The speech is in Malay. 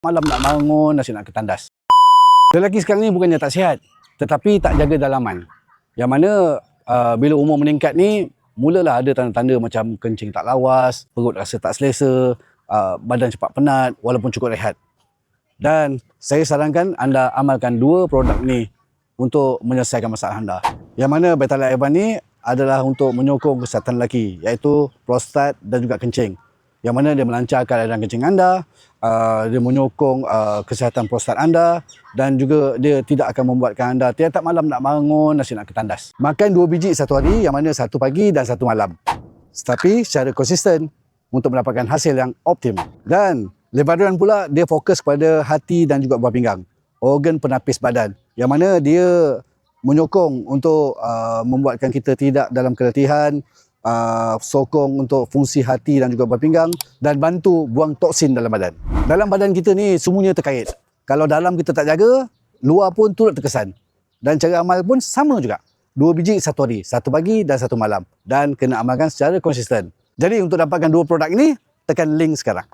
Malam nak bangun, nasi nak ketandas. Lelaki sekarang ni bukannya tak sihat, tetapi tak jaga dalaman. Yang mana bila umur meningkat ni, mulalah ada tanda-tanda macam kencing tak lawas, perut rasa tak selesa, badan cepat penat walaupun cukup rehat. Dan saya sarankan anda amalkan dua produk ni untuk menyelesaikan masalah anda. Yang mana Betalat Evan ni adalah untuk menyokong kesihatan lelaki, iaitu prostat dan juga kencing. Yang mana dia melancarkan aliran kencing anda, dia menyokong kesihatan prostat anda, dan juga dia tidak akan membuatkan anda tiap-tiap malam nak bangun nasi nak ketandas. Makan 2 biji satu hari, yang mana 1 pagi dan 1 malam. Tetapi secara konsisten untuk mendapatkan hasil yang optimal. Dan Levadran pula dia fokus kepada hati dan juga buah pinggang, organ penapis badan, yang mana dia menyokong untuk membuatkan kita tidak dalam keletihan, sokong untuk fungsi hati dan juga buah pinggang, dan bantu buang toksin dalam badan. Dalam badan kita ni semuanya terkait. Kalau dalam kita tak jaga, luar pun turut terkesan. Dan cara amal pun sama juga. 2 biji satu hari, 1 pagi dan 1 malam. Dan kena amalkan secara konsisten. Jadi untuk dapatkan 2 produk ini, tekan link sekarang.